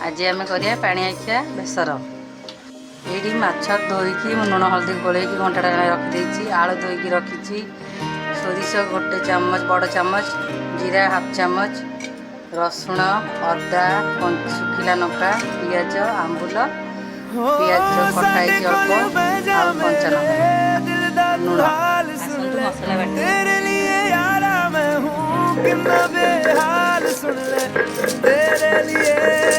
आज आम करिया पाणिआखिआ बेसर। ये माछ धोईकी लुण हल्दी गोलैकी घंटाटा रखिदे, आलू धोईकी रखी, सोरिष गोटे चामच बड़ चामच, जीरा हाफ चामच, रसुण अदा सुखिला लंका पियाज आंबुल पियाज कटाई अल्प आ कंचा लंका लुण आसतु मसला बाटी तेरे लिए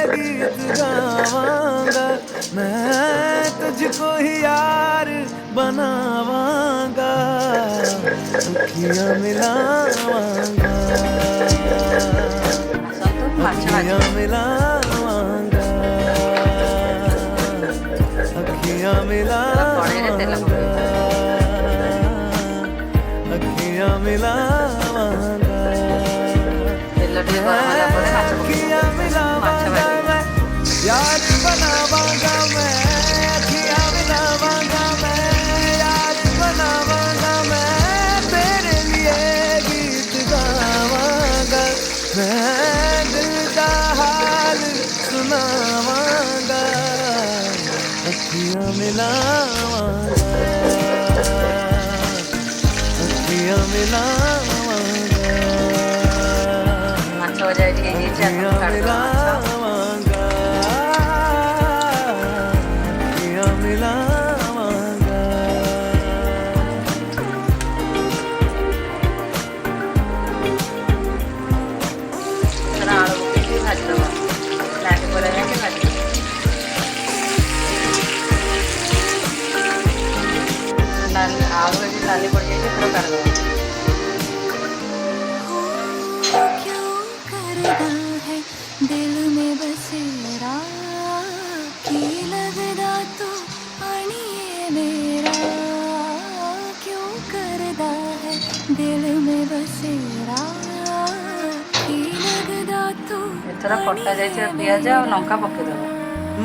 गीत गावांगा मैं, तुझको ही यार बनावांगा, अखियां मिलावांगा, अखियां मिलावांगा, अखियां मिलावांगा, अखियां मिलावांगा, अखियां मिलावांगा मैं, यार बनावांगा मैं, अखियां मिलावांगा मैं, यार बनावांगा मैं, तेरे लिए गीत गावांगा मैं, दिल का हाल सुनावांगा, अखियां मिलावांगा, अखियां मिलावांगा, अखियां मिलावांगा, अखियां मिलावांगा। आलू नाली पड़ जाए पूरा काट दो। दिल में बसेरा की लगदा तो अणिए मेरा, क्यों करदा है दिल में बसेरा की लगदा तो एथर कटा जाए पियाज और लंका पकेदेव।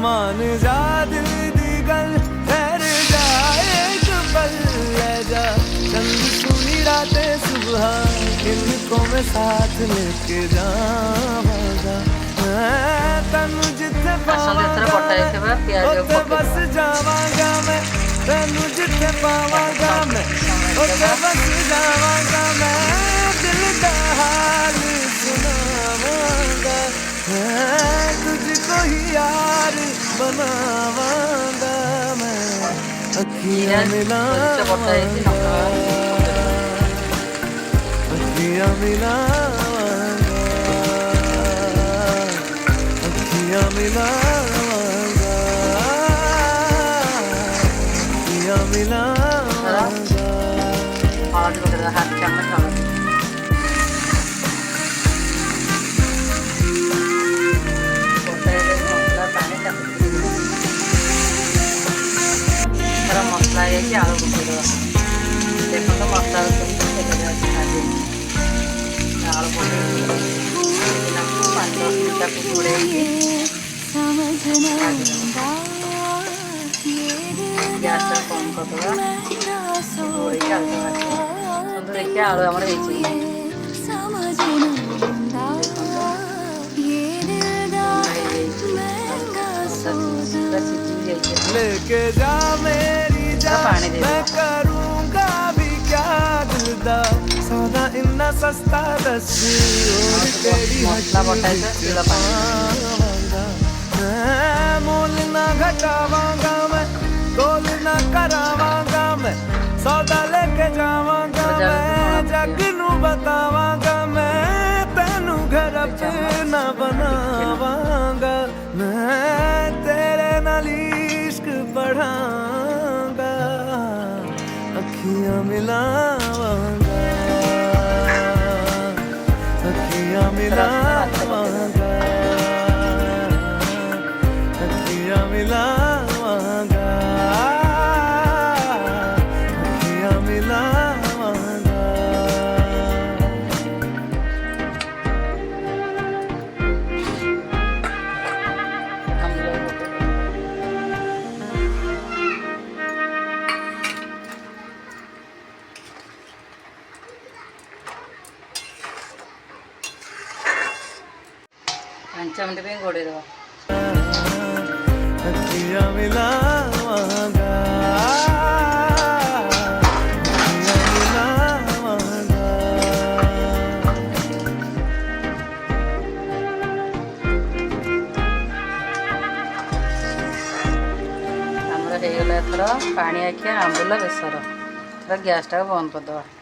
मान जा दिल दी गल ठहर जा एक पल ले जा, चंद सुनी रातें सुबह इनको मैं साथ लेके जावांगा, तेनू जिथे पावांगा उत्थे बस जावांगा मैं, तेनू जिथे पावांगा मैं उत्थे बस जावांगा मैं, दिल का हाल सुनावांगा मैं, तुझको ही यार बनावांगा मैं, अखियां मिलावांगा, अखियां मिलावांगा, अखियां मिलावांगा, अखियां मिलावांगा। हाथ पकड़ हाथ चम्मच हल्दी मसला है आलू पकड़ देखो तो मसला आलू पकड़ गैस कम करदे देखिए आलू आम लेके जा मेरी जान, मैं करूँगा भी क्या दिलदा, सौदा इतना सस्ता दस और तेरी हड्डी पावांगा, मैं मोल ना घटावांगा मैं, तोल ना करावांगा मैं, सौदा लेके जावांगा मैं, जग नू बतावांगा मैं, तेनू घर अपना बनावांगा मैं, तेरे नाल इश्क बढ़ांगा, अखियां मिलावांगा, अखियां मिलावांगा, अखियां मिलावांगा, अखियां मिलावांगा। ପାଞ୍ଚ ମିନିଟ୍ ପାଇଁ ଘୋଡ଼େଇ ଦେବା। अखियां मिलावांगा अखियां मिलावांगा ଆମର ହେଇଗଲା ଏଥର ପାଣି ଆଖିଆ ଆମ୍ବୁଲ ବେସର। ଏଥର ଗ୍ୟାସ୍ଟାକୁ ବନ୍ଦ କରିଦେବା।